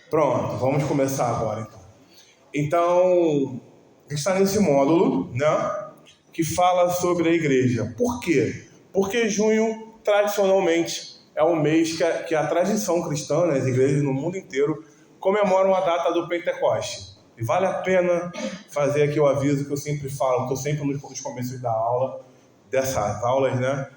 Pronto, vamos começar agora então. Então, a gente está nesse módulo, né, que fala sobre a igreja. Por quê? Porque junho, tradicionalmente, é o mês que a tradição cristã, né, as igrejas no mundo inteiro, comemoram a data do Pentecoste. E vale a pena fazer aqui o aviso que eu sempre falo, que eu sempre nos começos da aula, dessas aulas, né?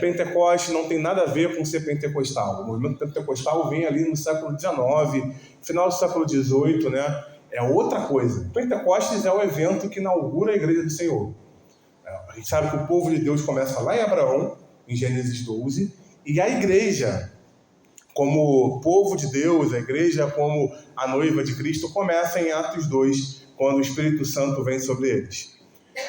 Pentecoste não tem nada a ver com ser pentecostal. O movimento pentecostal vem ali no século XIX, final do século XVIII, né? É outra coisa. Pentecostes é o evento que inaugura a Igreja do Senhor. A gente sabe que o povo de Deus começa lá em Abraão, em Gênesis 12, e a igreja, como povo de Deus, a igreja como a noiva de Cristo, começa em Atos 2, quando o Espírito Santo vem sobre eles.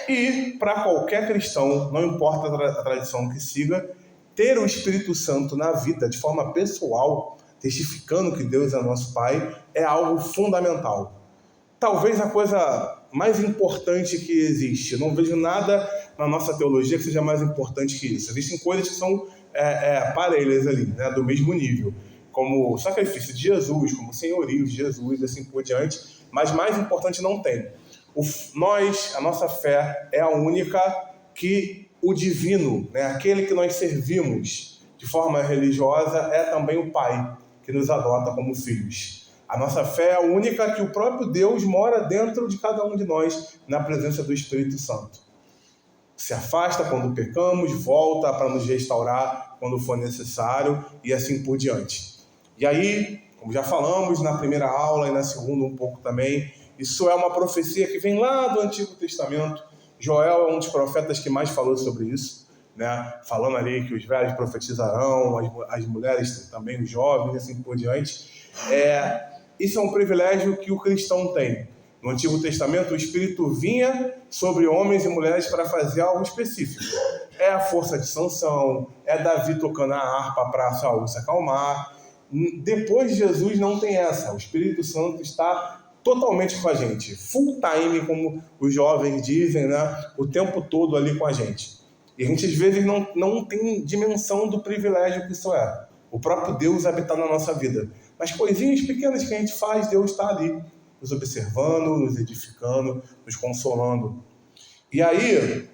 E, para qualquer cristão, não importa a tradição que siga, ter o Espírito Santo na vida, de forma pessoal, testificando que Deus é nosso Pai, é algo fundamental. Talvez a coisa mais importante que existe. Eu não vejo nada na nossa teologia que seja mais importante que isso. Existem coisas que são parelhas ali, né, do mesmo nível, como o sacrifício de Jesus, como o senhorio de Jesus, assim por diante, mas mais importante não tem. A nossa fé é a única que o divino, né, aquele que nós servimos de forma religiosa, é também o Pai, que nos adota como filhos. A nossa fé é a única que o próprio Deus mora dentro de cada um de nós, na presença do Espírito Santo. Se afasta quando pecamos, volta para nos restaurar quando for necessário e assim por diante. E aí, como já falamos na primeira aula e na segunda um pouco também, isso é uma profecia que vem lá do Antigo Testamento. Joel é um dos profetas que mais falou sobre isso, né? Falando ali que os velhos profetizarão, as mulheres também, os jovens e assim por diante. Isso é um privilégio que o cristão tem. No Antigo Testamento, o Espírito vinha sobre homens e mulheres para fazer algo específico. É a força de Sansão, é Davi tocando a harpa para Saul se acalmar. Depois de Jesus não tem essa. O Espírito Santo está totalmente com a gente. Full time, como os jovens dizem, né? O tempo todo ali com a gente. E a gente às vezes não tem dimensão do privilégio que isso é. O próprio Deus habitar na nossa vida. As coisinhas pequenas que a gente faz, Deus está ali, nos observando, nos edificando, nos consolando. E aí,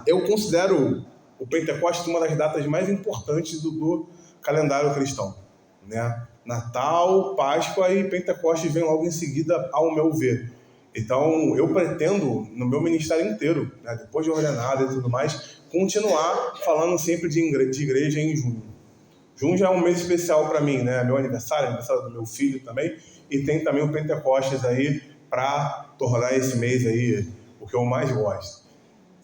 eu considero o Pentecostes uma das datas mais importantes do calendário cristão, né? Natal, Páscoa e Pentecostes vem logo em seguida, ao meu ver. Então, eu pretendo, no meu ministério inteiro, né, depois de ordenado e tudo mais, continuar falando sempre de igreja em junho. Junho já é um mês especial para mim, né? Meu aniversário do meu filho também, e tem também o Pentecostes aí para tornar esse mês aí o que eu mais gosto.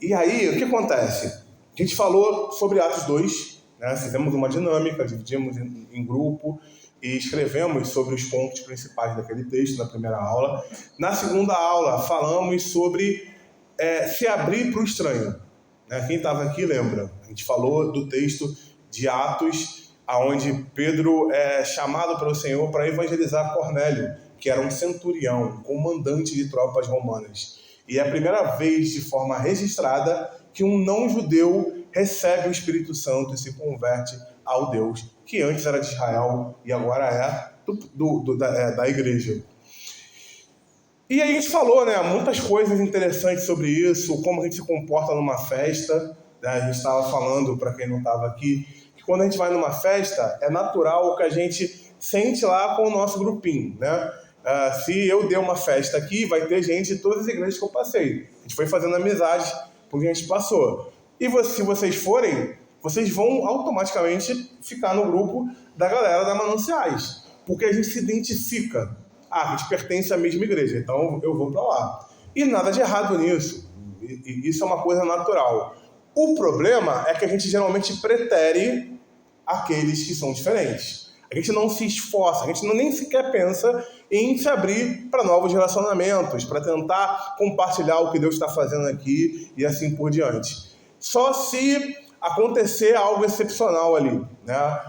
E aí, o que acontece? A gente falou sobre Atos 2, né? Fizemos uma dinâmica, dividimos em grupo e escrevemos sobre os pontos principais daquele texto na primeira aula. Na segunda aula, falamos sobre se abrir para o estranho. Né? Quem estava aqui lembra? A gente falou do texto de Atos, onde Pedro é chamado pelo Senhor para evangelizar Cornélio, que era um centurião, um comandante de tropas romanas. E é a primeira vez, de forma registrada, que um não-judeu recebe o Espírito Santo e se converte ao Deus que antes era de Israel e agora é da igreja. E aí a gente falou, né, muitas coisas interessantes sobre isso, como a gente se comporta numa festa. Né? A gente estava falando, para quem não estava aqui, que quando a gente vai numa festa, é natural que a gente sente lá com o nosso grupinho, né? Se eu der uma festa aqui, vai ter gente de todas as igrejas que eu passei. A gente foi fazendo amizade porque a gente passou. E se vocês forem, vocês vão automaticamente ficar no grupo da galera da Mananciais, porque a gente se identifica. A gente pertence à mesma igreja, então eu vou para lá. E nada de errado nisso. Isso é uma coisa natural. O problema é que a gente geralmente pretere aqueles que são diferentes. A gente não se esforça, a gente nem sequer pensa em se abrir para novos relacionamentos, para tentar compartilhar o que Deus está fazendo aqui e assim por diante. Só se acontecer algo excepcional ali, né?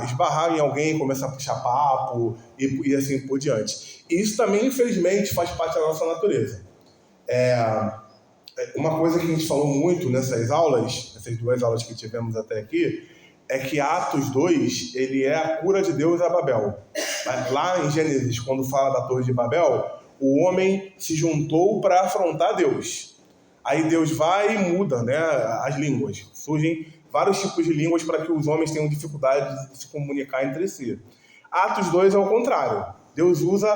Esbarrar em alguém, começar a puxar papo e assim por diante. E isso também, infelizmente, faz parte da nossa natureza. Uma coisa que a gente falou muito nessas aulas, essas 2 aulas que tivemos até aqui, é que Atos 2, ele é a cura de Deus a Babel. Lá em Gênesis, quando fala da Torre de Babel, o homem se juntou para afrontar Deus. Aí Deus vai e muda, né, as línguas. Surgem vários tipos de línguas para que os homens tenham dificuldade de se comunicar entre si. Atos 2 é o contrário. Deus usa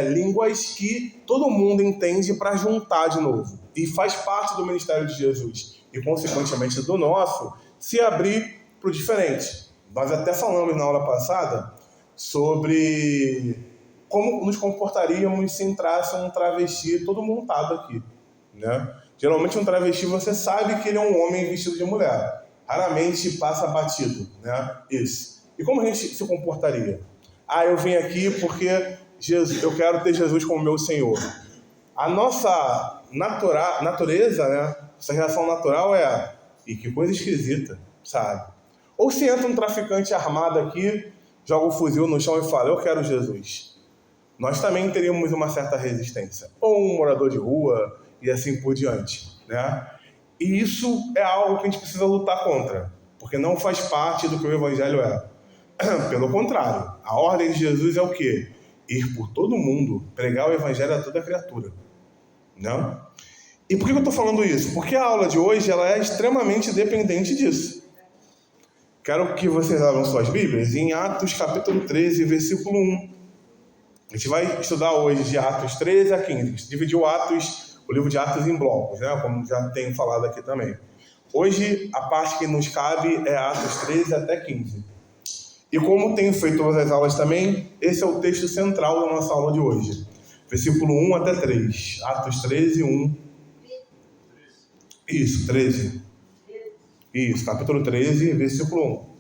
línguas que todo mundo entende para juntar de novo. E faz parte do ministério de Jesus. E, consequentemente, do nosso, se abrir para o diferente. Nós até falamos na aula passada sobre como nos comportaríamos se entrasse um travesti todo montado aqui, né? Geralmente um travesti você sabe que ele é um homem vestido de mulher. Raramente passa batido, né? Isso. E como a gente se comportaria? Eu vim aqui porque eu quero ter Jesus como meu Senhor. A nossa natureza, né? Essa reação natural e que coisa esquisita, sabe? Ou se entra um traficante armado aqui, joga o fuzil no chão e fala, eu quero Jesus. Nós também teríamos uma certa resistência. Ou um morador de rua e assim por diante, né? E isso é algo que a gente precisa lutar contra, porque não faz parte do que o Evangelho é. Pelo contrário, a ordem de Jesus é o quê? Ir por todo mundo, pregar o Evangelho a toda criatura, né? E por que eu estou falando isso? Porque a aula de hoje ela é extremamente dependente disso. Quero que vocês abram suas Bíblias em Atos capítulo 13, versículo 1. A gente vai estudar hoje de Atos 13 a 15. A gente dividiu o livro de Atos em blocos, né? Como já tenho falado aqui também. Hoje, a parte que nos cabe é Atos 13 até 15. E como tenho feito todas as aulas também, esse é o texto central da nossa aula de hoje. Versículo 1 até 3. Atos 13, 1. Isso, 13. Isso, capítulo 13, versículo 1.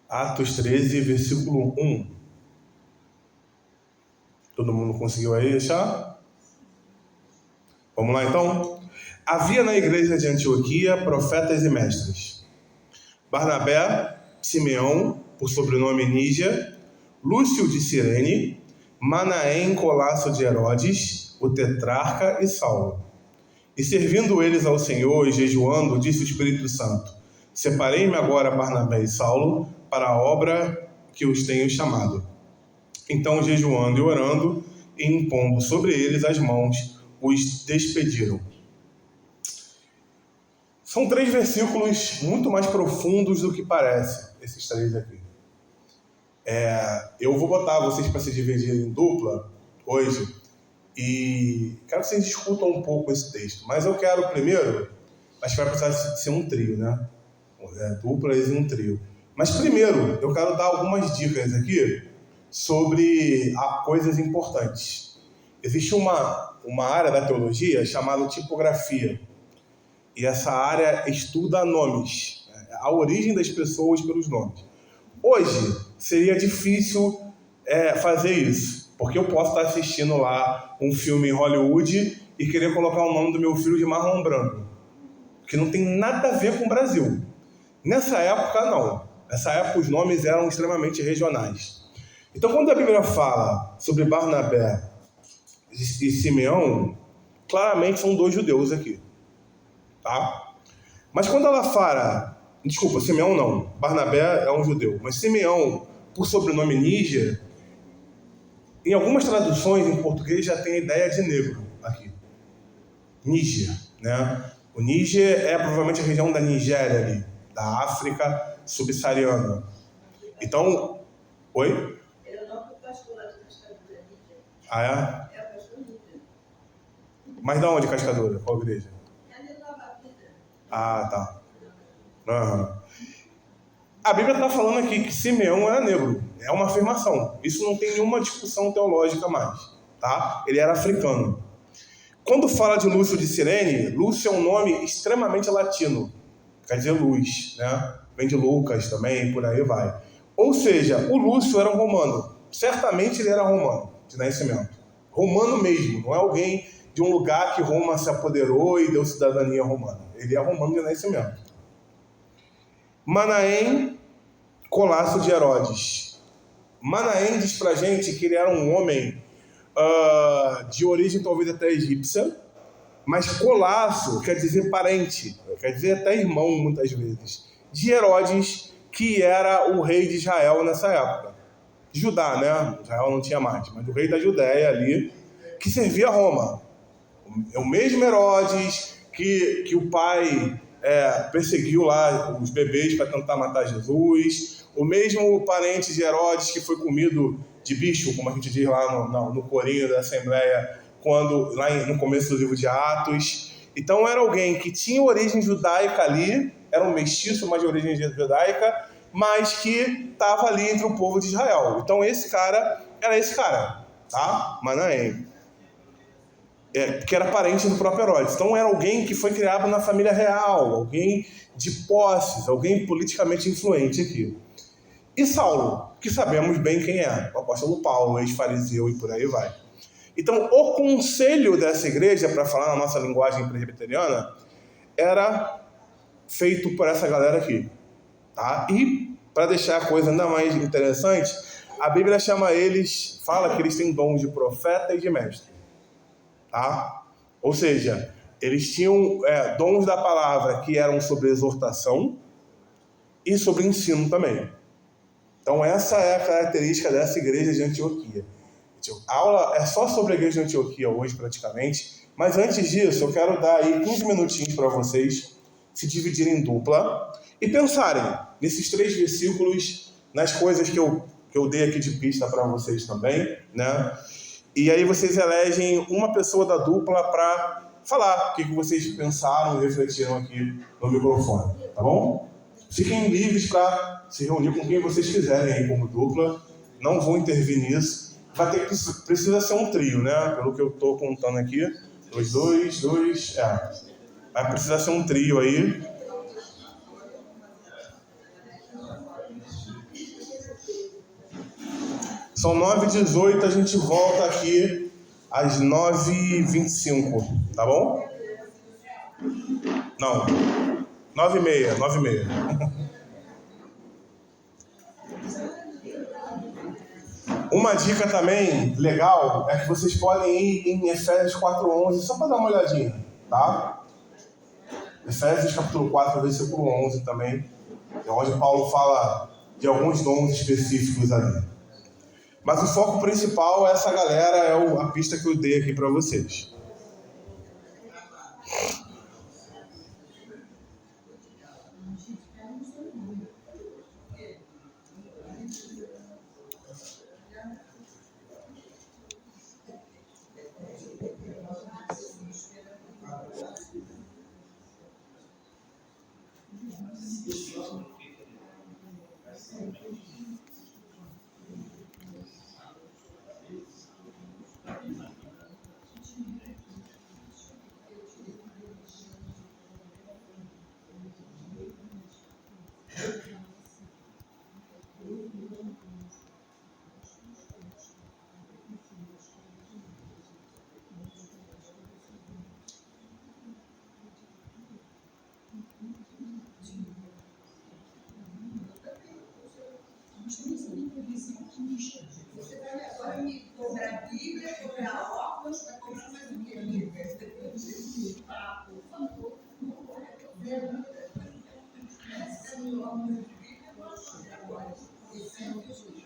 Atos 13, versículo 1. Todo mundo conseguiu aí achar? Vamos lá então? Havia na igreja de Antioquia profetas e mestres. Barnabé, Simeão, por sobrenome Níger, Lúcio de Cirene, Manaém, Colasso de Herodes, o tetrarca e Saulo. E servindo eles ao Senhor e jejuando, disse o Espírito Santo, separei-me agora Barnabé e Saulo para a obra que os tenho chamado. Então, jejuando e orando, e impondo sobre eles as mãos, os despediram. São 3 versículos muito mais profundos do que parece, esses 3 aqui. Eu vou botar vocês para se dividirem em dupla hoje, e quero que vocês discutam um pouco esse texto. Mas eu quero primeiro, acho que vai precisar ser um trio, né? Duplas e um trio. Mas primeiro, eu quero dar algumas dicas aqui sobre coisas importantes. Existe uma área da teologia chamada tipografia. E essa área estuda nomes, a origem das pessoas pelos nomes. Hoje, seria difícil fazer isso, porque eu posso estar assistindo lá um filme em Hollywood e querer colocar o nome do meu filho de Marlon Brando, que não tem nada a ver com o Brasil. Nessa época, não. Nessa época, os nomes eram extremamente regionais. Então, quando a Bíblia fala sobre Barnabé e Simeão, claramente são 2 judeus aqui, tá? Mas quando ela fala... Desculpa, Simeão não. Barnabé é um judeu. Mas Simeão, por sobrenome Níger, em algumas traduções em português já tem a ideia de negro aqui. Níger, né? O Níger é provavelmente a região da Nigéria ali, da África subsaariana. Então... Oi? Ele é o nome do pastor lá de Cascadura, Níger. Ah, É o pastor Níger. Mas de onde, Cascadura? Qual igreja? É ali na Batida. Tá. Uhum. A Bíblia está falando aqui que Simeão era negro. É uma afirmação. Isso não tem nenhuma discussão teológica mais. Tá? Ele era africano. Quando fala de Lúcio de Cirene, Lúcio é um nome extremamente latino. Quer dizer luz, né? Vem de Lucas também, por aí vai. Ou seja, o Lúcio era um romano. Certamente ele era romano, de nascimento. Romano mesmo, não é alguém de um lugar que Roma se apoderou e deu cidadania romana. Ele é romano de nascimento. Manaém, Colácio de Herodes. Manaém diz pra gente que ele era um homem de origem talvez até egípcia, mas Colácio quer dizer parente, quer dizer até irmão muitas vezes, de Herodes, que era o rei de Israel nessa época. Judá, né? Israel não tinha mais, mas o rei da Judéia ali, que servia a Roma. É o mesmo Herodes que o pai perseguiu lá os bebês para tentar matar Jesus. O mesmo parente de Herodes que foi comido de bicho, como a gente diz lá no corinho da Assembleia, lá no começo do livro de Atos. Então era alguém que tinha origem judaica ali, era um mestiço, mas de origem judaica, mas que estava ali entre o povo de Israel. Então esse cara era esse cara, tá? Manaém. Que era parente do próprio Herodes. Então era alguém que foi criado na família real, alguém de posses, alguém politicamente influente aqui. E Saulo, que sabemos bem quem é, o apóstolo Paulo, ex-fariseu e por aí vai. Então o conselho dessa igreja, para falar na nossa linguagem presbiteriana, era feito por essa galera aqui. Tá? E para deixar a coisa ainda mais interessante, a Bíblia fala que eles têm dons de profeta e de mestre. Tá? Ou seja, eles tinham dons da palavra que eram sobre exortação e sobre ensino também. Então essa é a característica dessa igreja de Antioquia. A aula é só sobre a igreja de Antioquia hoje praticamente, mas antes disso eu quero dar aí 15 minutinhos para vocês se dividirem em dupla e pensarem nesses 3 versículos, nas coisas que eu dei aqui de pista para vocês também, né? E aí vocês elegem uma pessoa da dupla para falar o que vocês pensaram e refletiram aqui no microfone, tá bom? Fiquem livres para se reunir com quem vocês quiserem aí como dupla, não vou intervir nisso. Precisa ser um trio, né? Pelo que eu estou contando aqui. 2, Vai precisar ser um trio aí. São 9h18, a gente volta aqui às 9h25, tá bom? Não, 9h30. Uma dica também legal é que vocês podem ir em Efésios 4:11 só para dar uma olhadinha, tá? Efésios capítulo 4, versículo 11 também, é onde Paulo fala de alguns dons específicos ali. Mas o foco principal, essa galera, é a pista que eu dei aqui para vocês. Você vai agora me cobrar a Bíblia, cobrar óculos, vai cobrar mais o quê? Ah, por favor. Essa é o óculos de Bíblia, eu gosto agora. Esse é o Jesus.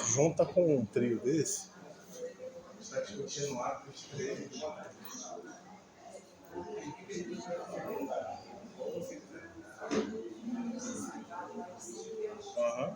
Junta com um trio desse, está discutindo Atos 13 de uma vez. Aham.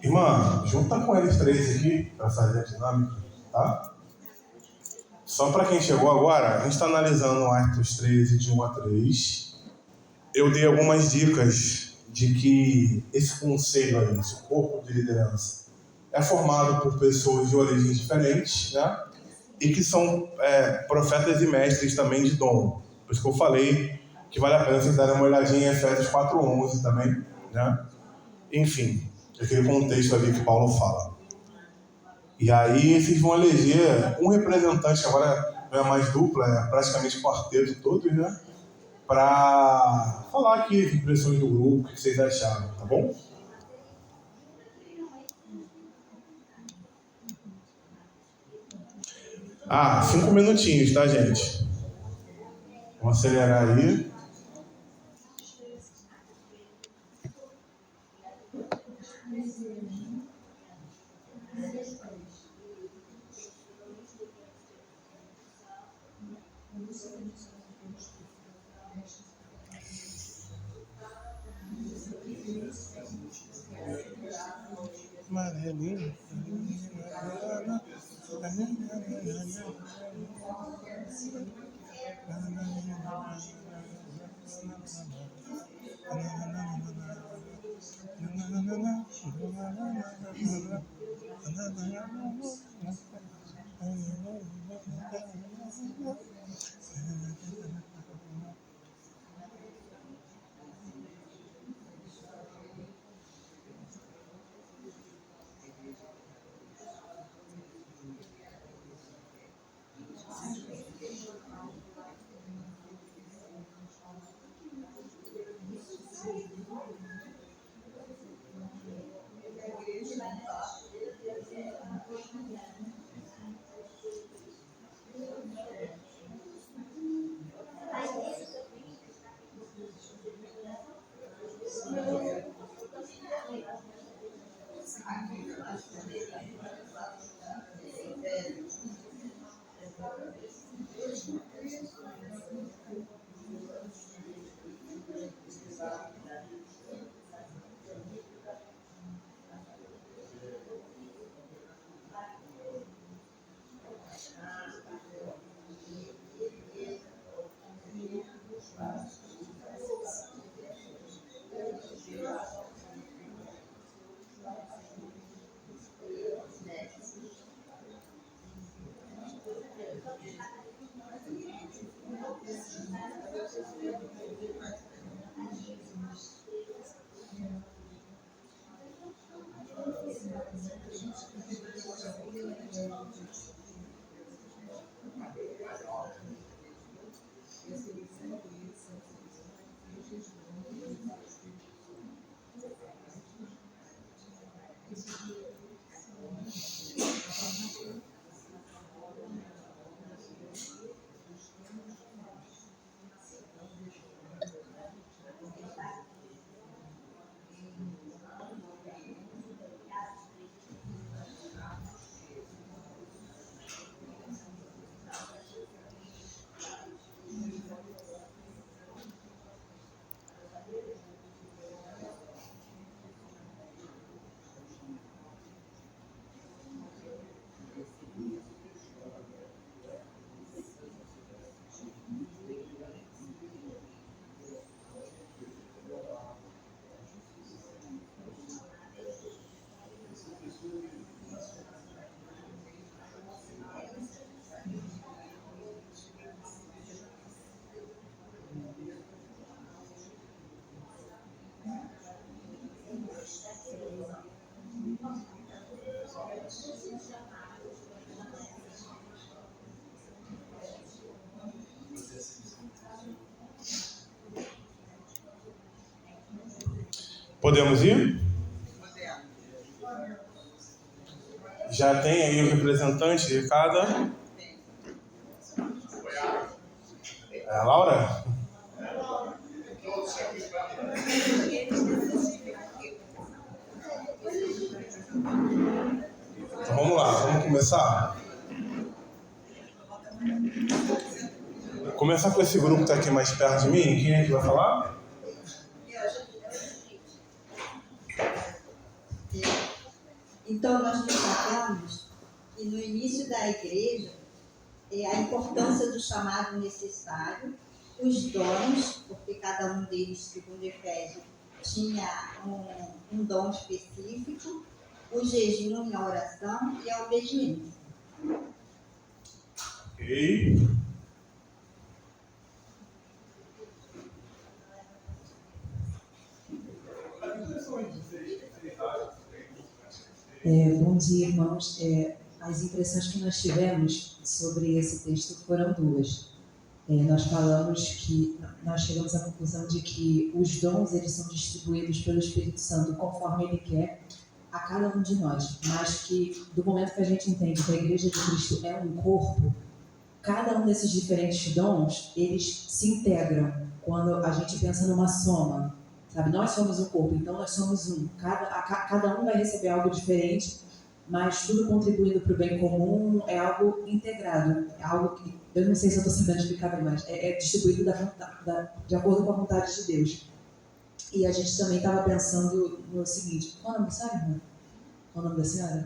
Irmã, junta com eles três aqui para fazer a dinâmica, tá? Só para quem chegou agora, a gente está analisando Atos 13, de 1 a 3. Eu dei algumas dicas de que esse conselho aí, esse corpo de liderança, é formado por pessoas de origens diferentes, né? E que são profetas e mestres também de dom. Por isso que eu falei que vale a pena vocês darem uma olhadinha em Efésios 4:11 também, né? Enfim, aquele contexto ali que Paulo fala. E aí vocês vão eleger um representante, agora não é mais dupla, é praticamente quarteto todos, né? Para falar aqui as impressões do grupo, o que vocês acharam, tá bom? Ah, 5 minutinhos, tá, gente? Vamos acelerar aí. Amarelinho. Podemos ir? Podemos. Já tem aí o representante de cada... Laura? Então vamos lá, vamos começar? Vou começar com esse grupo que está aqui mais perto de mim. Quem é que vai falar? Então, nós destacamos que no início da igreja, a importância do chamado necessário, os dons, porque cada um deles, segundo Efésios, tinha um dom específico, o jejum e a oração e a obediência. Ok. Bom dia, irmãos. As impressões que nós tivemos sobre esse texto foram duas. Nós chegamos à conclusão de que os dons eles são distribuídos pelo Espírito Santo conforme Ele quer a cada um de nós, mas que do momento que a gente entende que a Igreja de Cristo é um corpo, cada um desses diferentes dons eles se integram quando a gente pensa numa soma. Sabe? Nós somos um corpo, então nós somos um. Cada um vai receber algo diferente, mas tudo contribuindo para o bem comum, é algo integrado. É algo que, eu não sei se eu estou sabendo explicar bem, mas é distribuído de acordo com a vontade de Deus. E a gente também estava pensando no seguinte, qual é o nome da senhora, irmã? Qual é o nome da senhora?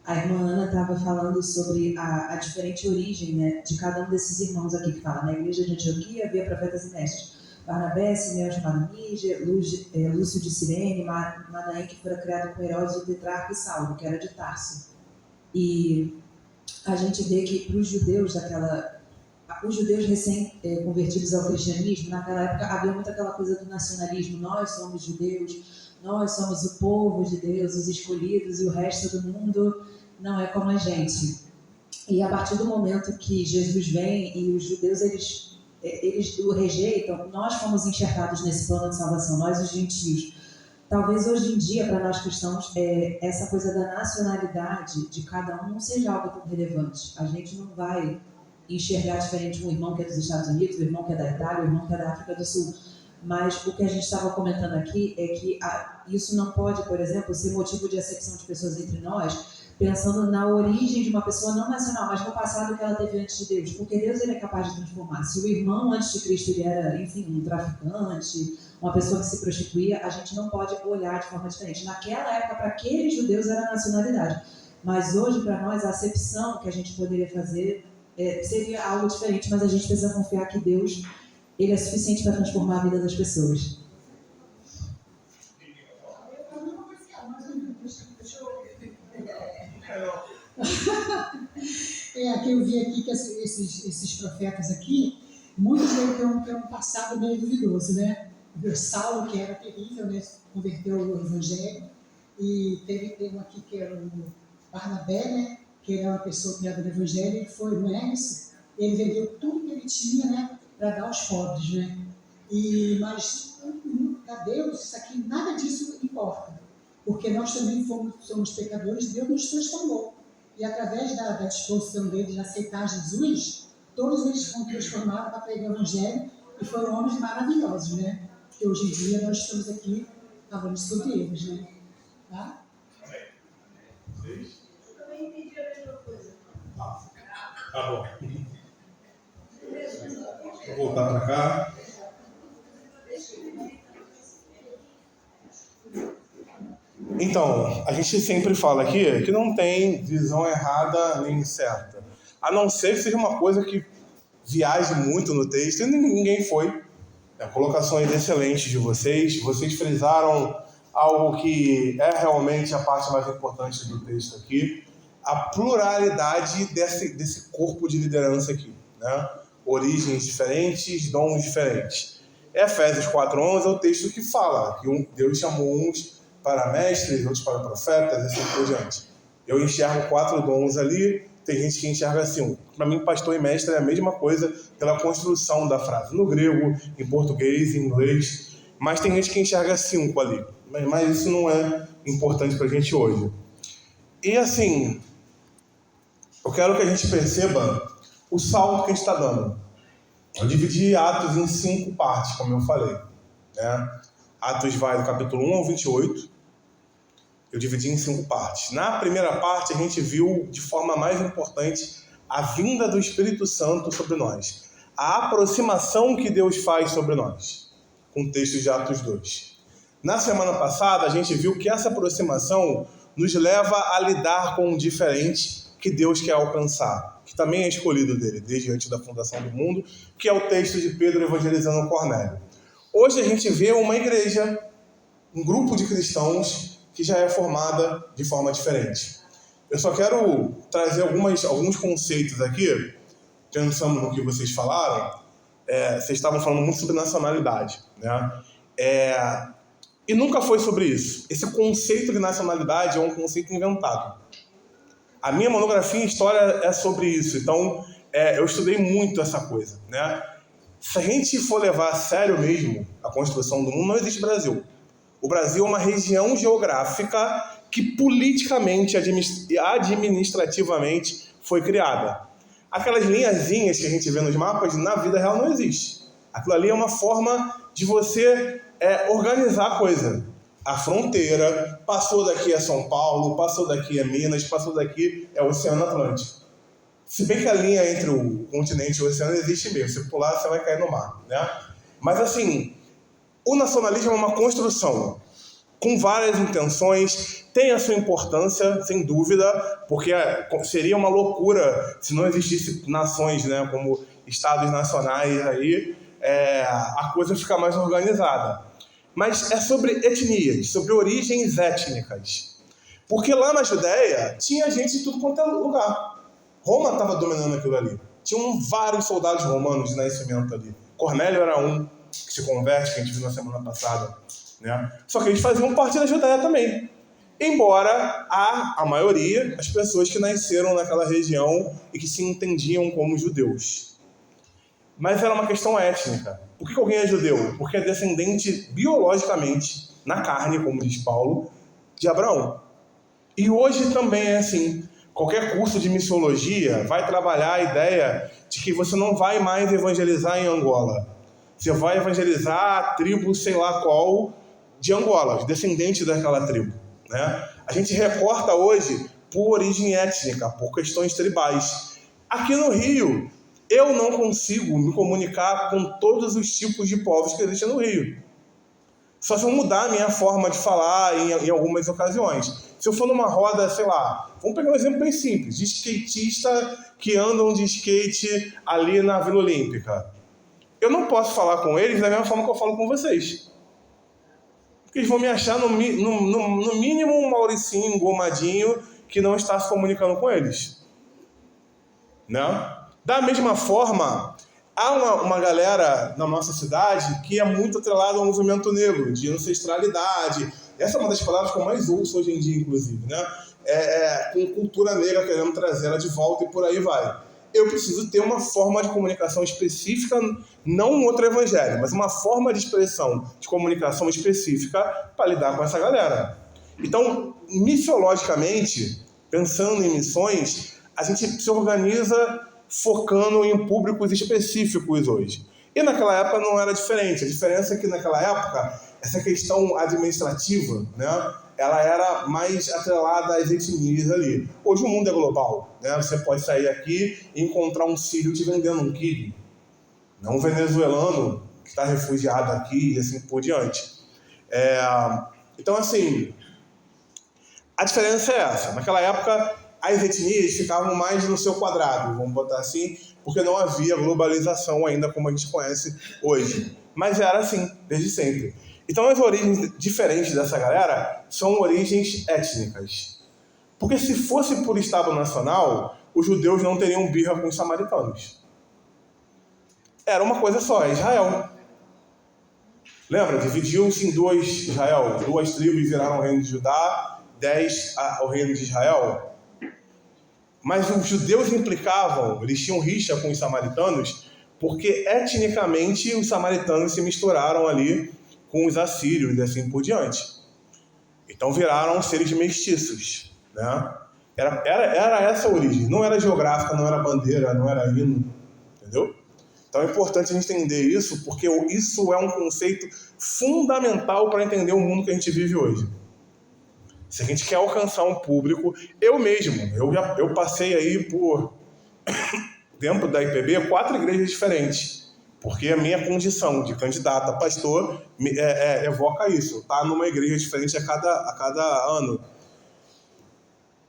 A irmã Ana estava falando sobre a diferente origem, né, de cada um desses irmãos aqui que fala. Na igreja de Antioquia havia profetas e mestres. Barnabé, Simeão chamado Níger, Lúcio de Cirene, Manaém, que fora criado com Herodes, o tetrarca, e Saulo, que era de Tarso. E a gente vê que para os judeus recém-convertidos ao cristianismo, naquela época havia muito aquela coisa do nacionalismo. Nós somos judeus, nós somos o povo de Deus, os escolhidos, e o resto do mundo não é como a gente. E a partir do momento que Jesus vem e os judeus eles o rejeitam, nós fomos enxergados nesse plano de salvação, nós os gentios. Talvez hoje em dia, para nós cristãos, essa coisa da nacionalidade de cada um não seja algo tão relevante. A gente não vai enxergar diferente um irmão que é dos Estados Unidos, o irmão que é da Itália, o irmão que é da África do Sul. Mas o que a gente estava comentando aqui é que isso não pode, por exemplo, ser motivo de acepção de pessoas entre nós, pensando na origem de uma pessoa não nacional, mas no passado que ela teve antes de Deus, porque Deus ele é capaz de transformar. Se o irmão antes de Cristo ele era, enfim, um traficante, uma pessoa que se prostituía, a gente não pode olhar de forma diferente. Naquela época, para aqueles judeus era a nacionalidade, mas hoje para nós a acepção que a gente poderia fazer seria algo diferente, mas a gente precisa confiar que Deus ele é suficiente para transformar a vida das pessoas. Aqui eu vi aqui que esses profetas aqui, muitos deles têm um passado meio duvidoso, né? O Saulo, que era terrível, né? Converteu o evangelho, e teve um aqui que era o Barnabé, né? Que era uma pessoa criada no evangelho, e foi no Hermes, ele vendeu tudo que ele tinha, né? Para dar aos pobres, né? Mas para Deus, isso aqui, nada disso importa, porque nós também somos pecadores, Deus nos transformou. E através da disposição deles de aceitar Jesus, todos eles foram transformados para pregar o Evangelho e foram homens maravilhosos, né? Que hoje em dia nós estamos aqui falando sobre eles, né? Tá? Eu também entendi a mesma coisa. Tá bom. Vou voltar para cá. Então, a gente sempre fala aqui que não tem visão errada nem certa. A não ser que seja uma coisa que viaje muito no texto, e ninguém foi. Colocações excelentes de vocês. Vocês frisaram algo que é realmente a parte mais importante do texto aqui. A pluralidade desse corpo de liderança aqui, né? Origens diferentes, dons diferentes. Efésios 4:11 é o texto que fala que Deus chamou uns para mestres, outros para profetas, e assim por diante. Eu enxergo 4 dons ali, tem gente que enxerga assim. Para mim, pastor e mestre é a mesma coisa pela construção da frase, no grego, em português, em inglês, mas tem gente que enxerga 5 ali. Mas isso não é importante para a gente hoje. E assim, eu quero que a gente perceba o salto que a gente está dando. Eu dividi Atos em 5 partes, como eu falei, né? Atos vai do capítulo 1 ao 28. Eu dividi em 5 partes. Na primeira parte, a gente viu de forma mais importante a vinda do Espírito Santo sobre nós. A aproximação que Deus faz sobre nós, com o texto de Atos 2. Na semana passada, a gente viu que essa aproximação nos leva a lidar com o diferente que Deus quer alcançar, que também é escolhido dele, desde antes da fundação do mundo, que é o texto de Pedro evangelizando Cornélio. Hoje a gente vê uma igreja, um grupo de cristãos que já é formada de forma diferente. Eu só quero trazer alguns conceitos aqui, pensando no que vocês falaram. Vocês estavam falando muito sobre nacionalidade, né? E nunca foi sobre isso. Esse conceito de nacionalidade é um conceito inventado. A minha monografia em História é sobre isso, então eu estudei muito essa coisa, né? Se a gente for levar a sério mesmo a construção do mundo, não existe Brasil. O Brasil é uma região geográfica que politicamente e administrativamente foi criada. Aquelas linhazinhas que a gente vê nos mapas, na vida real não existe. Aquilo ali é uma forma de você organizar a coisa. A fronteira, passou daqui a São Paulo, passou daqui a Minas, passou daqui é o Oceano Atlântico. Se bem que a linha entre o continente e o oceano existe mesmo. Se pular, você vai cair no mar, né? Mas assim, o nacionalismo é uma construção com várias intenções, tem a sua importância, sem dúvida, porque seria uma loucura se não existisse nações, né, como estados nacionais aí, a coisa fica mais organizada. Mas é sobre etnias, sobre origens étnicas. Porque lá na Judéia tinha gente de tudo quanto é lugar. Roma estava dominando aquilo ali. Tinham vários soldados romanos de nascimento ali. Cornélio era um que se converte, que a gente viu na semana passada, né? Só que eles faziam parte da Judéia também. Embora a maioria, as pessoas que nasceram naquela região e que se entendiam como judeus. Mas era uma questão étnica. Por que alguém é judeu? Porque é descendente biologicamente, na carne, como diz Paulo, de Abraão. E hoje também é assim. Qualquer curso de missiologia vai trabalhar a ideia de que você não vai mais evangelizar em Angola. Você vai evangelizar a tribo, sei lá qual, de Angola, os descendentes daquela tribo, né? A gente recorta hoje por origem étnica, por questões tribais. Aqui no Rio, eu não consigo me comunicar com todos os tipos de povos que existem no Rio. Só se eu mudar a minha forma de falar em algumas ocasiões. Se eu for numa roda, sei lá, vamos pegar um exemplo bem simples, de skatista que andam de skate ali na Vila Olímpica. Eu não posso falar com eles da mesma forma que eu falo com vocês. Porque eles vão me achar, no mínimo, um Mauricinho, um Gomadinho, que não está se comunicando com eles. Né? Da mesma forma, há uma galera na nossa cidade que é muito atrelada ao movimento negro, de ancestralidade. Essa é uma das palavras que eu mais ouço hoje em dia, inclusive, né? Com cultura negra, querendo trazer ela de volta e por aí vai. Eu preciso ter uma forma de comunicação específica, não um outro evangelho, mas uma forma de expressão, de comunicação específica para lidar com essa galera. Então, missiologicamente, pensando em missões, a gente se organiza focando em públicos específicos hoje. E naquela época não era diferente. A diferença é que naquela época, essa questão administrativa, né, ela era mais atrelada às etnias ali. Hoje o mundo é global, né? Você pode sair aqui e encontrar um sírio te vendendo um quibe, não um venezuelano que está refugiado aqui e assim por diante. Então, assim, a diferença é essa. Naquela época, as etnias ficavam mais no seu quadrado, vamos botar assim, porque não havia globalização ainda como a gente conhece hoje. Mas era assim, desde sempre. Então, as origens diferentes dessa galera são origens étnicas. Porque se fosse por Estado Nacional, os judeus não teriam birra com os samaritanos. Era uma coisa só, Israel. Lembra? Dividiu-se em 2 Israel. 2 tribos viraram o reino de Judá, 10 ao reino de Israel. Mas os judeus implicavam, eles tinham rixa com os samaritanos, porque etnicamente os samaritanos se misturaram ali com os assírios e assim por diante. Então viraram seres mestiços, né? Era essa a origem. Não era geográfica, não era bandeira, não era hino, entendeu? Então é importante a gente entender isso, porque isso é um conceito fundamental para entender o mundo que a gente vive hoje. Se a gente quer alcançar um público, eu passei aí por, dentro da IPB, 4 igrejas diferentes, porque a minha condição de candidato a pastor evoca isso, tá numa igreja diferente a cada ano.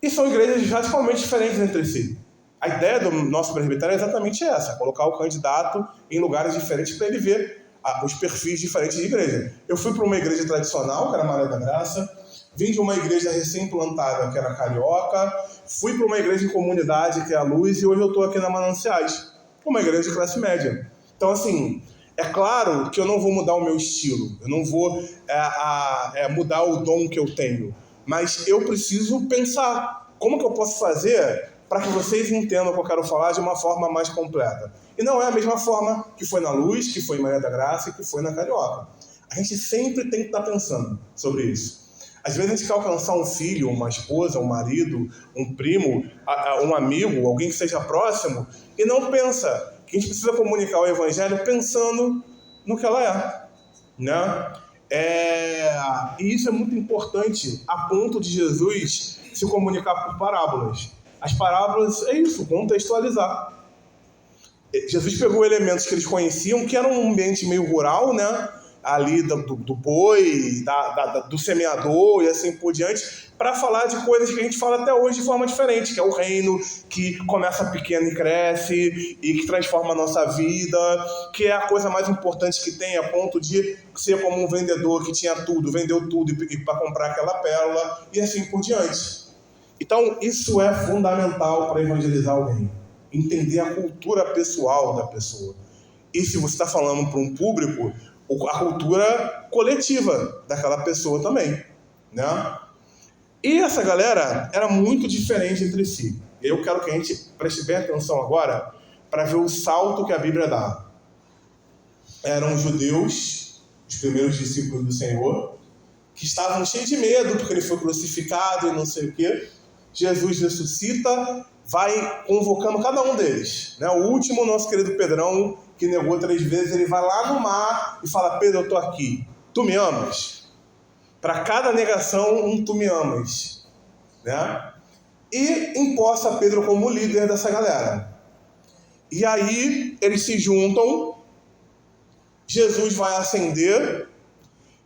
E são igrejas radicalmente diferentes entre si. A ideia do nosso presbitério é exatamente essa, colocar o candidato em lugares diferentes para ele ver os perfis diferentes de igreja. Eu fui para uma igreja tradicional, que era Maria da Graça, vim de uma igreja recém-plantada, que era Carioca, fui para uma igreja em comunidade, que é a Luz, e hoje eu estou aqui na Mananciais, uma igreja de classe média. Então, assim, é claro que eu não vou mudar o meu estilo, eu não vou mudar o dom que eu tenho, mas eu preciso pensar como que eu posso fazer para que vocês entendam o que eu quero falar de uma forma mais completa. E não é a mesma forma que foi na Luz, que foi em Maria da Graça e que foi na Carioca. A gente sempre tem que estar pensando sobre isso. Às vezes a gente quer alcançar um filho, uma esposa, um marido, um primo, um amigo, alguém que seja próximo, e não pensa que a gente precisa comunicar o evangelho pensando no que ela é, né? E isso é muito importante a ponto de Jesus se comunicar por parábolas. As parábolas é isso, contextualizar. Jesus pegou elementos que eles conheciam, que era um ambiente meio rural, né? Ali do boi, do semeador e assim por diante, para falar de coisas que a gente fala até hoje de forma diferente, que é o reino que começa pequeno e cresce e que transforma a nossa vida, que é a coisa mais importante que tem, a ponto de ser como um vendedor que tinha tudo, vendeu tudo para comprar aquela pérola e assim por diante. Então isso é fundamental para evangelizar alguém, entender a cultura pessoal da pessoa. E se você está falando para um público, a cultura coletiva daquela pessoa também, né? E essa galera era muito diferente entre si. Eu quero que a gente preste bem atenção agora para ver o salto que a Bíblia dá. Eram judeus, os primeiros discípulos do Senhor, que estavam cheios de medo porque ele foi crucificado e não sei o quê. Jesus ressuscita, vai convocando cada um deles, né? O último, nosso querido Pedrão, que negou 3 vezes, ele vai lá no mar e fala: Pedro, eu estou aqui, tu me amas? Para cada negação, um tu me amas, né? E imposta Pedro como líder dessa galera. E aí eles se juntam, Jesus vai ascender,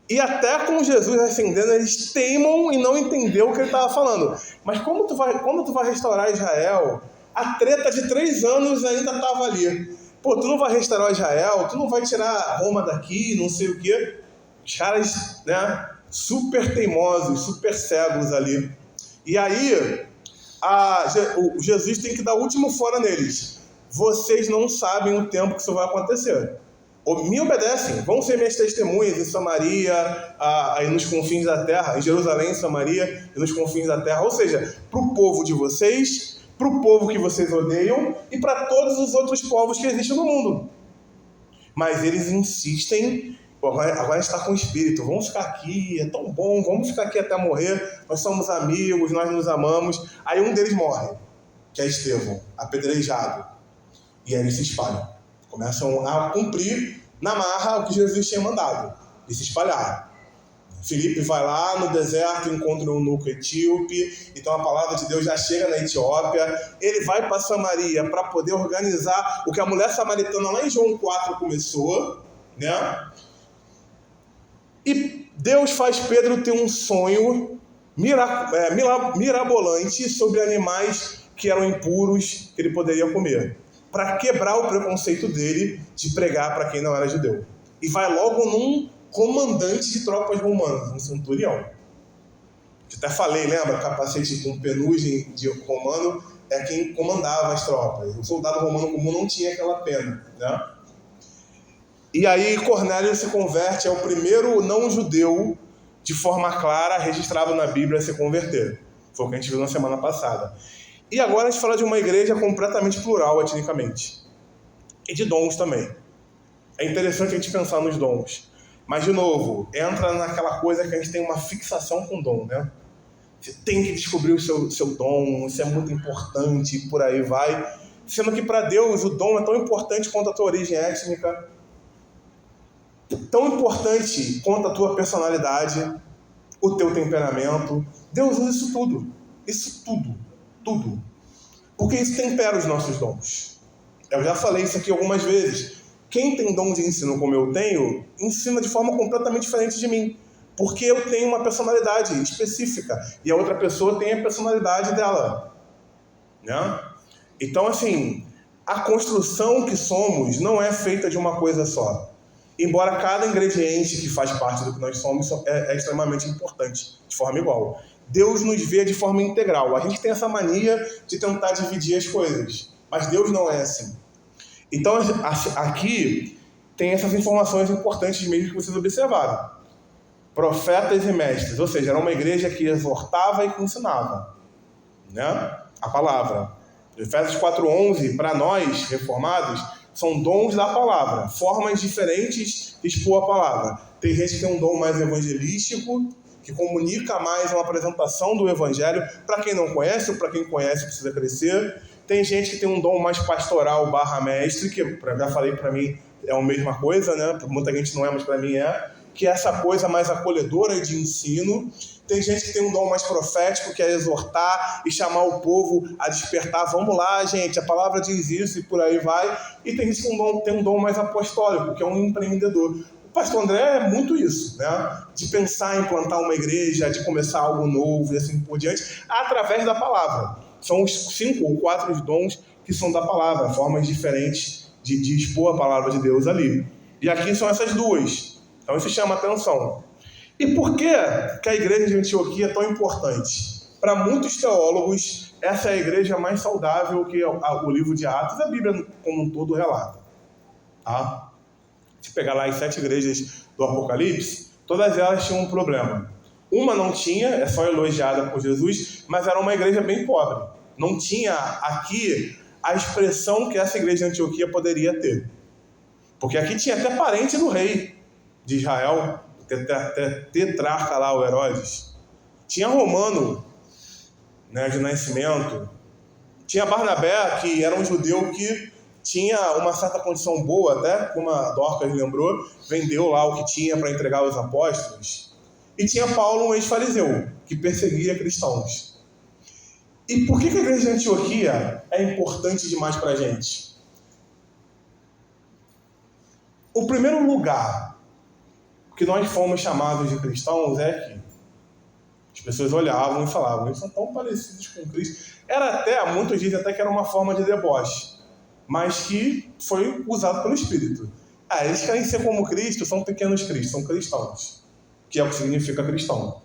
e até com Jesus ascendendo, eles teimam em não entender o que ele estava falando. Mas quando tu vai restaurar Israel, a treta de 3 anos ainda estava ali. Pô, tu não vai restaurar Israel, tu não vai tirar Roma daqui, não sei o quê. Os caras, né, super teimosos, super cegos ali. E aí, Jesus tem que dar o último fora neles. Vocês não sabem o tempo que isso vai acontecer. Me obedecem, vão ser minhas testemunhas em Samaria, aí nos confins da terra, em Jerusalém, Samaria e nos confins da terra. Ou seja, para o povo de vocês, para o povo que vocês odeiam e para todos os outros povos que existem no mundo. Mas eles insistem, agora a gente está com o espírito, vamos ficar aqui, é tão bom, vamos ficar aqui até morrer, nós somos amigos, nós nos amamos. Aí um deles morre, que é Estevão, apedrejado. E aí eles se espalham, começam a cumprir na marra o que Jesus tinha mandado, e se espalharam. Filipe vai lá no deserto, encontra um eunuco etíope, então a palavra de Deus já chega na Etiópia. Ele vai para Samaria para poder organizar o que a mulher samaritana lá em João 4 começou, né? E Deus faz Pedro ter um sonho mirabolante sobre animais que eram impuros, que ele poderia comer, para quebrar o preconceito dele de pregar para quem não era judeu. E vai logo num comandante de tropas romanas, um centurião. Eu até falei, lembra? Capacete com penugem de romano é quem comandava as tropas. O soldado romano comum não tinha aquela pena, né? E aí Cornélio se converte, é o primeiro não-judeu de forma clara registrado na Bíblia a se converter. Foi o que a gente viu na semana passada. E agora a gente fala de uma igreja completamente plural etnicamente. E de dons também. É interessante a gente pensar nos dons. Mas, de novo, entra naquela coisa que a gente tem uma fixação com dom, né? Você tem que descobrir o seu dom, isso é muito importante, e por aí vai. Sendo que para Deus o dom é tão importante quanto a tua origem étnica, tão importante quanto a tua personalidade, o teu temperamento. Deus usa isso tudo. Porque isso tempera os nossos dons. Eu já falei isso aqui algumas vezes. Quem tem dom de ensino como eu tenho, ensina de forma completamente diferente de mim. Porque eu tenho uma personalidade específica e a outra pessoa tem a personalidade dela, né? Então, assim, a construção que somos não é feita de uma coisa só. Embora cada ingrediente que faz parte do que nós somos é extremamente importante, de forma igual. Deus nos vê de forma integral. A gente tem essa mania de tentar dividir as coisas, mas Deus não é assim. Então, aqui tem essas informações importantes mesmo que vocês observaram. Profetas e mestres, ou seja, era uma igreja que exortava e que ensinava, né? A palavra. Efésios 4:11, para nós, reformados, são dons da palavra, formas diferentes de expor a palavra. Tem gente que tem um dom mais evangelístico, que comunica mais uma apresentação do evangelho, para quem não conhece ou para quem conhece precisa crescer. Tem gente que tem um dom mais pastoral /mestre, que já falei, para mim é a mesma coisa, né? Para muita gente não é, mas para mim é. Que é essa coisa mais acolhedora de ensino. Tem gente que tem um dom mais profético, que é exortar e chamar o povo a despertar. Vamos lá, gente, a palavra diz isso e por aí vai. E tem gente que tem um dom mais apostólico, que é um empreendedor. O pastor André é muito isso, né? De pensar em plantar uma igreja, de começar algo novo e assim por diante, através da palavra. São os 5 ou 4 dons que são da palavra, formas diferentes de expor a palavra de Deus ali. E aqui são essas duas. Então isso chama atenção. E por que a igreja de Antioquia é tão importante? Para muitos teólogos, essa é a igreja mais saudável que o livro de Atos, a Bíblia como um todo relata. Tá? Se pegar lá as 7 igrejas do Apocalipse, todas elas tinham um problema. Uma não tinha, é só elogiada por Jesus, mas era uma igreja bem pobre. Não tinha aqui a expressão que essa igreja de Antioquia poderia ter. Porque aqui tinha até parente do rei de Israel, tetrarca lá, o Herodes. Tinha romano, né, de nascimento. Tinha Barnabé, que era um judeu que tinha uma certa condição boa, até como a Dorcas lembrou, vendeu lá o que tinha para entregar aos apóstolos. E tinha Paulo, um ex-fariseu, que perseguia cristãos. E por que a igreja de Antioquia é importante demais para a gente? O primeiro lugar que nós fomos chamados de cristãos é que as pessoas olhavam e falavam, eles são tão parecidos com Cristo. Era até, muitos dizem até que era uma forma de deboche, mas que foi usado pelo Espírito. Eles querem ser como Cristo, são pequenos cristos, são cristãos, que é o que significa cristão.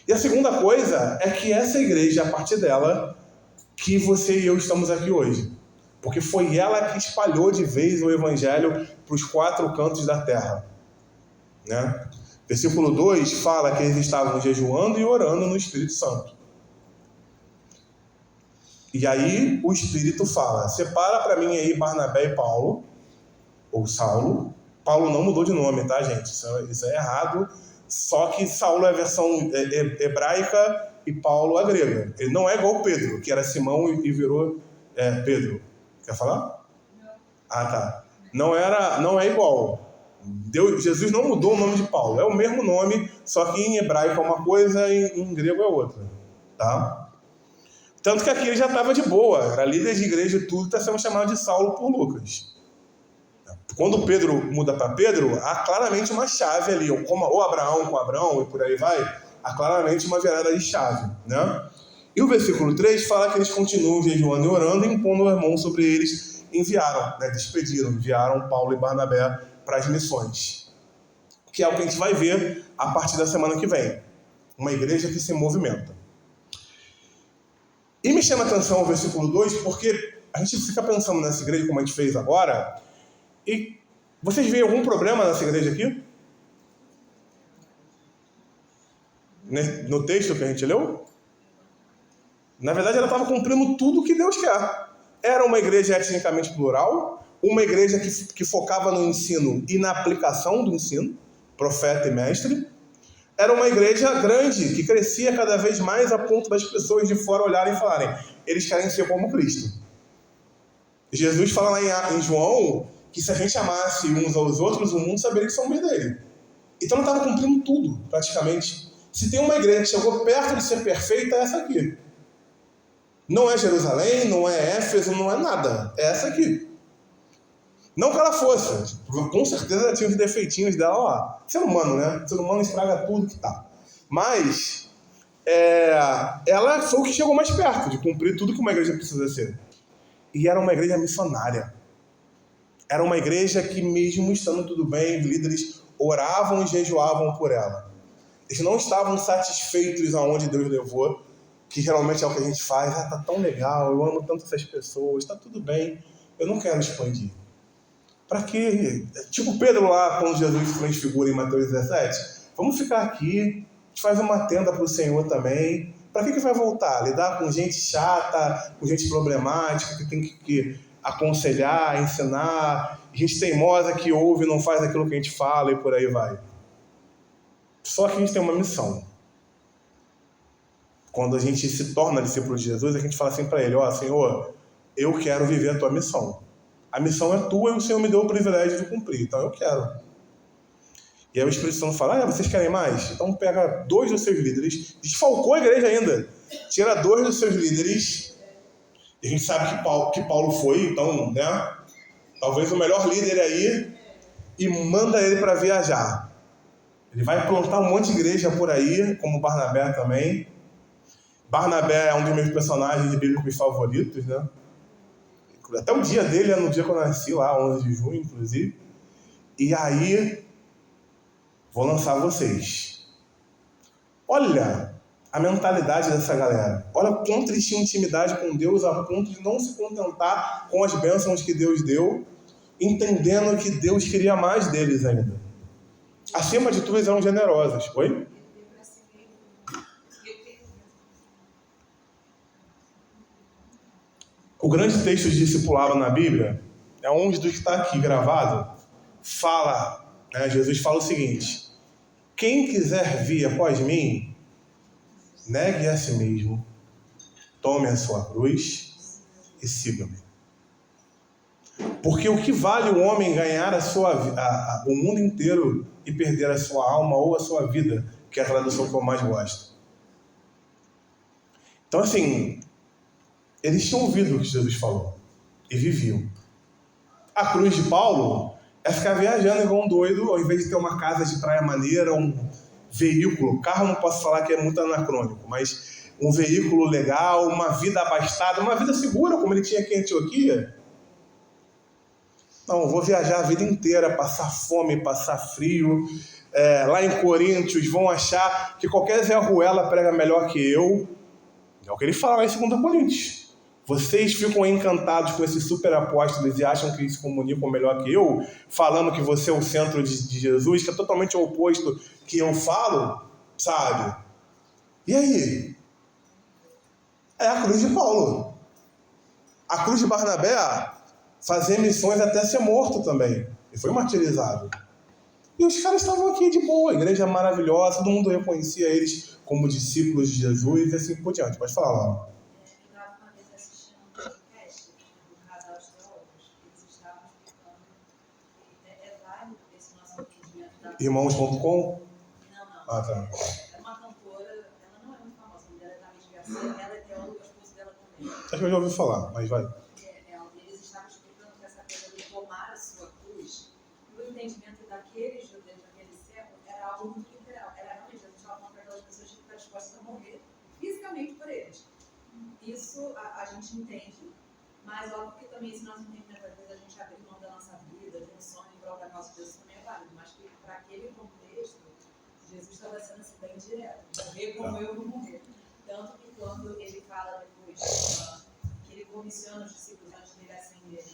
E a segunda coisa é que essa igreja, a partir dela, que você e eu estamos aqui hoje. Porque foi ela que espalhou de vez o evangelho para os 4 cantos da terra. Né? Versículo 2 fala que eles estavam jejuando e orando no Espírito Santo. E aí o Espírito fala, separa para mim aí Barnabé e Paulo, ou Saulo. Paulo não mudou de nome, tá, gente? Isso é errado. Só que Saulo é a versão hebraica e Paulo a grega. Ele não é igual Pedro, que era Simão e virou Pedro. Quer falar? Não. Ah, tá. Não é igual. Jesus não mudou o nome de Paulo. É o mesmo nome, só que em hebraico é uma coisa e em grego é outra. Tá? Tanto que aqui ele já estava de boa. Era líder de igreja e tudo, está sendo chamado de Saulo por Lucas. Quando Pedro muda para Pedro, há claramente uma chave ali. Ou Abraão com Abraão e por aí vai. Há claramente uma virada de chave. Né? E o versículo 3 fala que eles continuam jejuando e orando e impondo a mão sobre eles. Enviaram Paulo e Barnabé para as missões. Que é o que a gente vai ver a partir da semana que vem. Uma igreja que se movimenta. E me chama a atenção o versículo 2, porque a gente fica pensando nessa igreja como a gente fez agora, e vocês veem algum problema nessa igreja aqui? No texto que a gente leu? Na verdade, ela estava cumprindo tudo o que Deus quer. Era uma igreja etnicamente plural, uma igreja que focava no ensino e na aplicação do ensino, profeta e mestre. Era uma igreja grande, que crescia cada vez mais a ponto das pessoas de fora olharem e falarem: eles querem ser como Cristo. Jesus fala lá em João que se a gente amasse uns aos outros, o mundo saberia que somos dele. Então não estava cumprindo tudo, praticamente. Se tem uma igreja que chegou perto de ser perfeita, é essa aqui. Não é Jerusalém, não é Éfeso, não é nada. É essa aqui. Não que ela fosse. Com certeza ela tinha os defeitinhos dela lá. Ser humano, né? Ser humano estraga tudo que tá. Mas ela foi o que chegou mais perto de cumprir tudo que uma igreja precisa ser. E era uma igreja missionária. Era uma igreja que, mesmo estando tudo bem, os líderes oravam e jejuavam por ela. Eles não estavam satisfeitos aonde Deus levou, que geralmente é o que a gente faz. Tá tão legal, eu amo tanto essas pessoas, tá tudo bem, eu não quero expandir. Para quê? Tipo Pedro lá, quando Jesus se transfigura em Mateus 17. Vamos ficar aqui, a gente faz uma tenda para o Senhor também. Para que vai voltar? Lidar com gente chata, com gente problemática, que tem que aconselhar, ensinar, gente teimosa que ouve e não faz aquilo que a gente fala e por aí vai. Só que a gente tem uma missão. Quando a gente se torna discípulo de Jesus, a gente fala assim para ele: ó, Senhor, eu quero viver a tua missão. A missão é tua e o Senhor me deu o privilégio de cumprir, então eu quero. E aí o Espírito Santo fala: vocês querem mais? Então pega 2 dos seus líderes, desfalcou a igreja ainda, tira 2 dos seus líderes, e a gente sabe que Paulo foi, então, né, talvez o melhor líder aí, e manda ele para viajar. Ele vai plantar um monte de igreja por aí, como Barnabé também. Barnabé é um dos meus personagens bíblicos favoritos, né? Até o dia dele é no dia que eu nasci, lá, 11 de junho, inclusive. E aí, vou lançar vocês. Olha a mentalidade dessa galera. Olha quanto eles tinham intimidade com Deus, a ponto de não se contentar com as bênçãos que Deus deu, entendendo que Deus queria mais deles ainda. Acima de tudo, eles eram generosos. Oi? O grande texto de discipulado na Bíblia é um dos que está aqui gravado. Fala, né, Jesus fala o seguinte: quem quiser vir após mim, negue a si mesmo, tome a sua cruz e siga-me. Porque o que vale o homem ganhar o mundo inteiro e perder a sua alma ou a sua vida, que é a tradução que eu mais gosto. Então, assim, eles tinham ouvido o que Jesus falou e viviam. A cruz de Paulo é ficar viajando igual um doido, ao invés de ter uma casa de praia maneira, um veículo, carro não posso falar que é muito anacrônico, mas um veículo legal, uma vida abastada, uma vida segura, como ele tinha aqui em Antioquia. Não, eu vou viajar a vida inteira, passar fome, passar frio. Lá em Coríntios vão achar que qualquer Zé Ruela prega melhor que eu. É o que ele fala lá em 2 Coríntios. Vocês ficam encantados com esses super apóstolos e acham que eles se comunicam melhor que eu, falando que você é o centro de Jesus, que é totalmente o oposto que eu falo, sabe? E aí? É a cruz de Paulo. A cruz de Barnabé fazia missões até ser morto também. Ele foi martirizado. E os caras estavam aqui de boa, a igreja maravilhosa, todo mundo reconhecia eles como discípulos de Jesus e assim por diante. Pode falar, Laura. Eu estava uma vez assistindo um podcast do casal de teólogos, eles estavam explicando que é válido esse nosso entendimento da... Irmãos.com? Não. Ah, tá. É uma cantora, ela não é muito famosa, a mulher é da Garcia, ela é teóloga, a esposa dela também. Acho que eu já ouvi falar, mas vai. Eles estavam explicando que essa coisa de tomar a sua cruz, o entendimento daqueles judeus daquele século era algo muito literal. Era realmente, a gente estava falando para aquelas pessoas que estão dispostas a morrer fisicamente por eles. Isso a gente entende, mas óbvio que também esse nosso entendimento, às vezes a gente abre mão da nossa vida, de um sonho em prol da causa de Deus também é válido, mas que para aquele contexto, Jesus estava sendo assim bem direto. Morrer como eu vou morrer. Tanto que quando ele fala depois que ele comissiona os discípulos antes de ele ascender,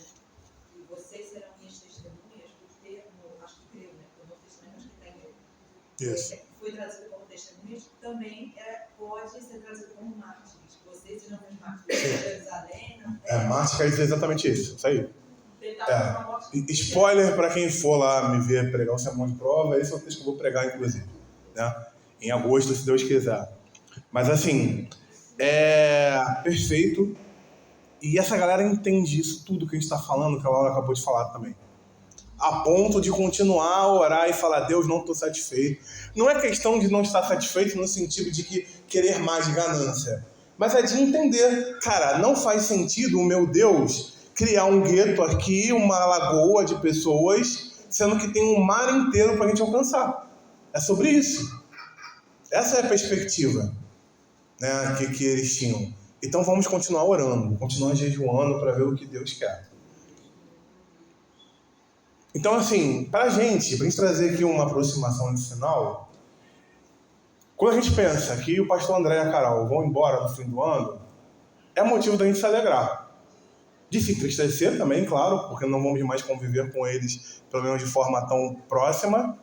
e vocês serão minhas testemunhas, o termo, acho que grego, né? O Novo Testamento acho que tem grego. Isso. Foi traduzido como testemunhas, também pode ser traduzido como mártires. Vocês serão meus mártires. Jerusalém. Mártir quer dizer exatamente isso aí. Tentar Spoiler para quem for lá me ver pregar o sermão de prova, esse é o texto que eu vou pregar, inclusive, né? Em agosto, se Deus quiser. Mas assim, é perfeito. E essa galera entende isso tudo que a gente está falando, que a Laura acabou de falar também. A ponto de continuar a orar e falar, Deus, não estou satisfeito. Não é questão de não estar satisfeito no sentido de que querer mais de ganância. Mas é de entender, cara, não faz sentido o meu Deus criar um gueto aqui, uma lagoa de pessoas, sendo que tem um mar inteiro para a gente alcançar. É sobre isso. Essa é a perspectiva, né, que eles tinham. Então vamos continuar orando, continuar jejuando para ver o que Deus quer. Então, assim, pra gente trazer aqui uma aproximação de final, quando a gente pensa que o pastor André e a Carol vão embora no fim do ano, é motivo da gente se alegrar. De se entristecer também, claro, porque não vamos mais conviver com eles, pelo menos de forma tão próxima,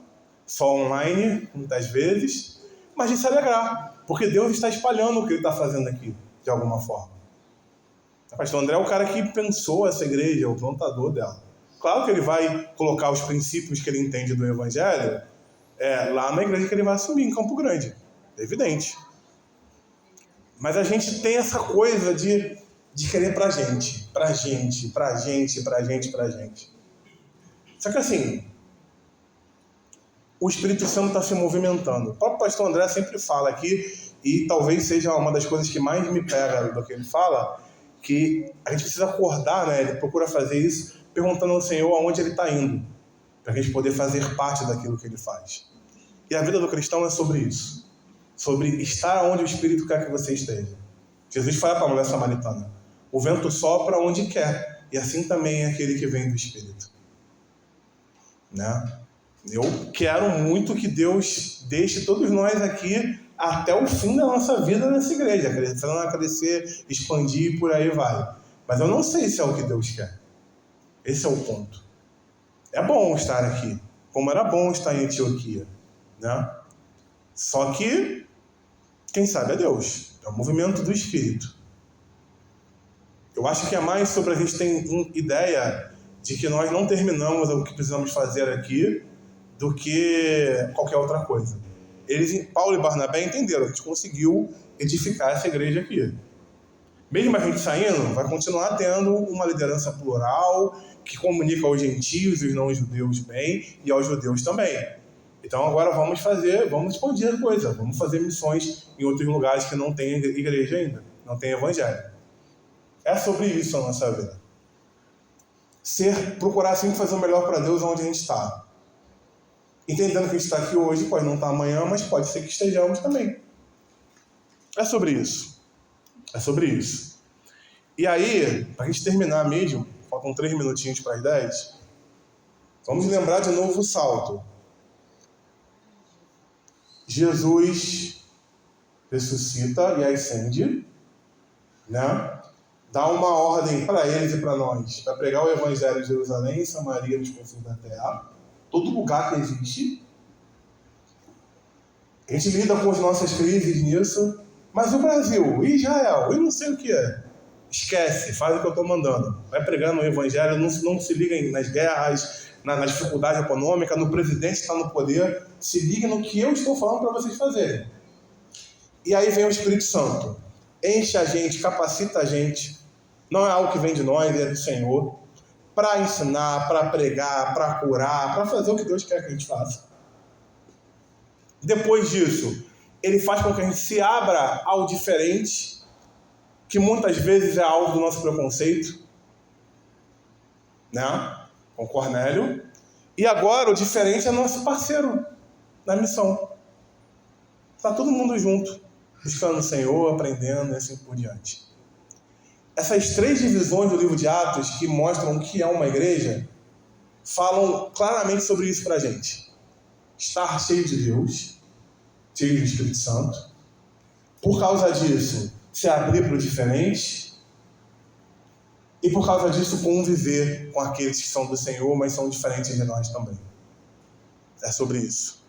só online, muitas vezes, mas de se alegrar, porque Deus está espalhando o que Ele está fazendo aqui, de alguma forma. O pastor André é o cara que pensou essa igreja, o plantador dela. Claro que ele vai colocar os princípios que ele entende do Evangelho lá na igreja que ele vai assumir, em Campo Grande. É evidente. Mas a gente tem essa coisa de querer pra gente. Só que assim, o Espírito Santo está se movimentando. O próprio pastor André sempre fala aqui, e talvez seja uma das coisas que mais me pega do que ele fala, que a gente precisa acordar, né? Ele procura fazer isso, perguntando ao Senhor aonde Ele está indo, para a gente poder fazer parte daquilo que Ele faz. E a vida do cristão é sobre isso, sobre estar onde o Espírito quer que você esteja. Jesus fala para a mulher samaritana, o vento sopra onde quer, e assim também é aquele que vem do Espírito. Né? Eu quero muito que Deus deixe todos nós aqui até o fim da nossa vida nessa igreja, crescer, expandir e por aí vai. Mas eu não sei se é o que Deus quer. Esse é o ponto. É bom estar aqui, como era bom estar em Antioquia, né? Só que, quem sabe é Deus, é o movimento do Espírito. Eu acho que é mais sobre a gente ter ideia de que nós não terminamos o que precisamos fazer aqui do que qualquer outra coisa. Paulo e Barnabé entenderam que a gente conseguiu edificar essa igreja aqui. Mesmo a gente saindo, vai continuar tendo uma liderança plural que comunica aos gentios e os não-judeus bem e aos judeus também. Então agora vamos expandir a coisa, vamos fazer missões em outros lugares que não tem igreja ainda, não tem evangelho. É sobre isso a nossa vida. Procurar sempre fazer o melhor para Deus onde a gente está. Entendendo que a gente está aqui hoje, pode não estar amanhã, mas pode ser que estejamos também. É sobre isso. É sobre isso. E aí, para a gente terminar mesmo, faltam 3 minutinhos para as 10, vamos lembrar de novo o salto. Jesus ressuscita e ascende, né? Dá uma ordem para eles e para nós, para pregar o Evangelho em Jerusalém, em Samaria, nos confins da terra, todo lugar que existe. A gente lida com as nossas crises nisso, mas o Brasil, e Israel, e não sei o que é. Esquece, faz o que eu estou mandando. Vai pregando o Evangelho, não se liga nas guerras, na dificuldade econômica, no presidente que está no poder. Se liga no que eu estou falando para vocês fazerem. E aí vem o Espírito Santo. Enche a gente, capacita a gente. Não é algo que vem de nós, é do Senhor. Para ensinar, para pregar, para curar, para fazer o que Deus quer que a gente faça. Depois disso, Ele faz com que a gente se abra ao diferente, que muitas vezes é alvo do nosso preconceito, né? Com Cornélio. E agora o diferente é nosso parceiro na missão. Está todo mundo junto, buscando o Senhor, aprendendo e assim por diante. Essas 3 divisões do livro de Atos, que mostram o que é uma igreja, falam claramente sobre isso para a gente. Estar cheio de Deus, cheio do Espírito Santo. Por causa disso, se abrir para o diferente. E por causa disso, conviver com aqueles que são do Senhor, mas são diferentes de nós também. É sobre isso.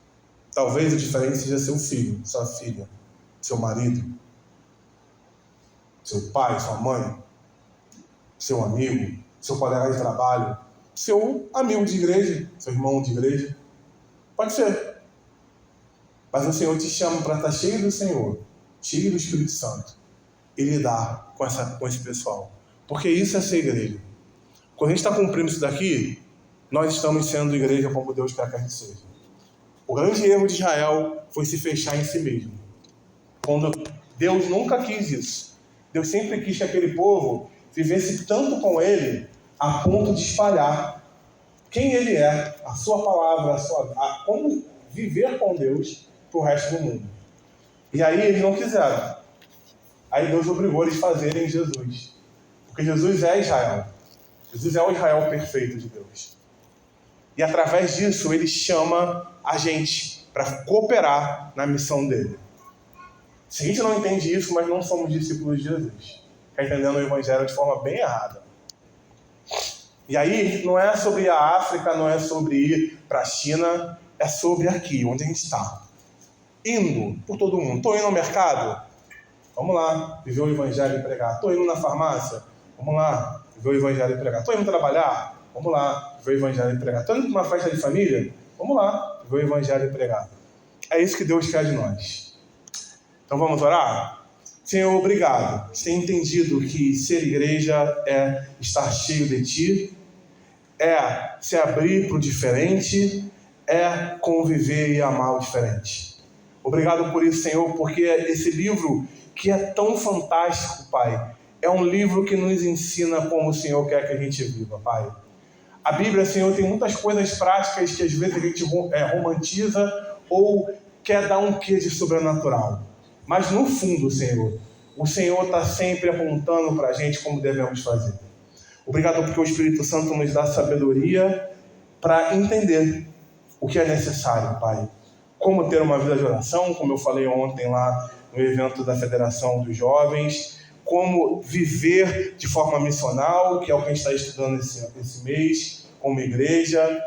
Talvez o diferente seja seu filho, sua filha, seu marido, seu pai, sua mãe, seu amigo, seu colega de trabalho. seu amigo de igreja, seu irmão de igreja. Pode ser. Mas o Senhor te chama para estar cheio do Senhor, cheio do Espírito Santo, e lidar com esse pessoal. Porque isso é ser igreja. Quando a gente está cumprindo isso daqui, nós estamos sendo igreja como Deus quer que a gente seja. O grande erro de Israel foi se fechar em si mesmo. Quando Deus nunca quis isso. Deus sempre quis que aquele povo vivesse tanto com Ele a ponto de espalhar quem Ele é, a sua palavra, como viver com Deus para o resto do mundo. E aí eles não quiseram. Aí Deus obrigou eles a fazerem Jesus. Porque Jesus é Israel. Jesus é o Israel perfeito de Deus. E através disso Ele chama a gente para cooperar na missão dele. Se a gente não entende isso, mas não somos discípulos de Jesus. Está entendendo o Evangelho de forma bem errada. E aí não é sobre a África, não é sobre ir para a China, é sobre aqui, onde a gente está. Indo por todo mundo. Estou indo ao mercado? Vamos lá, viver o Evangelho e pregar. Estou indo na farmácia? Vamos lá, viver o Evangelho e pregar. Estou indo trabalhar? Vamos lá, viver o Evangelho e pregar. Estou indo para uma festa de família? Vamos lá, viver o Evangelho e pregar. É isso que Deus quer de nós. Então vamos orar? Senhor, obrigado por ter entendido que ser igreja é estar cheio de Ti, é se abrir para o diferente, é conviver e amar o diferente. Obrigado por isso, Senhor, porque esse livro que é tão fantástico, Pai, é um livro que nos ensina como o Senhor quer que a gente viva, Pai. A Bíblia, Senhor, tem muitas coisas práticas que às vezes a gente romantiza ou quer dar um quê de sobrenatural. Mas no fundo, Senhor, o Senhor está sempre apontando para a gente como devemos fazer. Obrigado porque o Espírito Santo nos dá sabedoria para entender o que é necessário, Pai. Como ter uma vida de oração, como eu falei ontem lá no evento da Federação dos Jovens, como viver de forma missional, que é o que a gente está estudando esse mês, como igreja,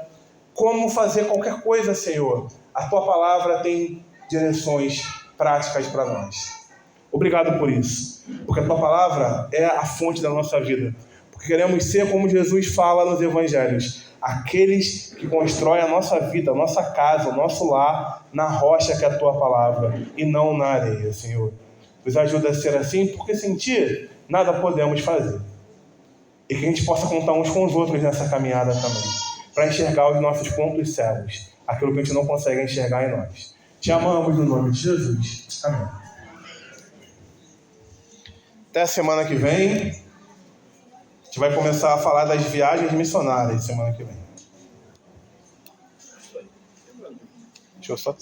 como fazer qualquer coisa, Senhor. A Tua palavra tem direções práticas para nós. Obrigado por isso, porque a Tua palavra é a fonte da nossa vida, porque queremos ser como Jesus fala nos Evangelhos, aqueles que constroem a nossa vida, a nossa casa, o nosso lar na rocha que é a Tua palavra e não na areia, Senhor. Nos ajuda a ser assim, porque sem Ti nada podemos fazer. E que a gente possa contar uns com os outros nessa caminhada também, para enxergar os nossos pontos cegos, aquilo que a gente não consegue enxergar em nós. Te amamos no nome de Jesus. Amém. Até a semana que vem. A gente vai começar a falar das viagens missionárias semana que vem. Deixa eu só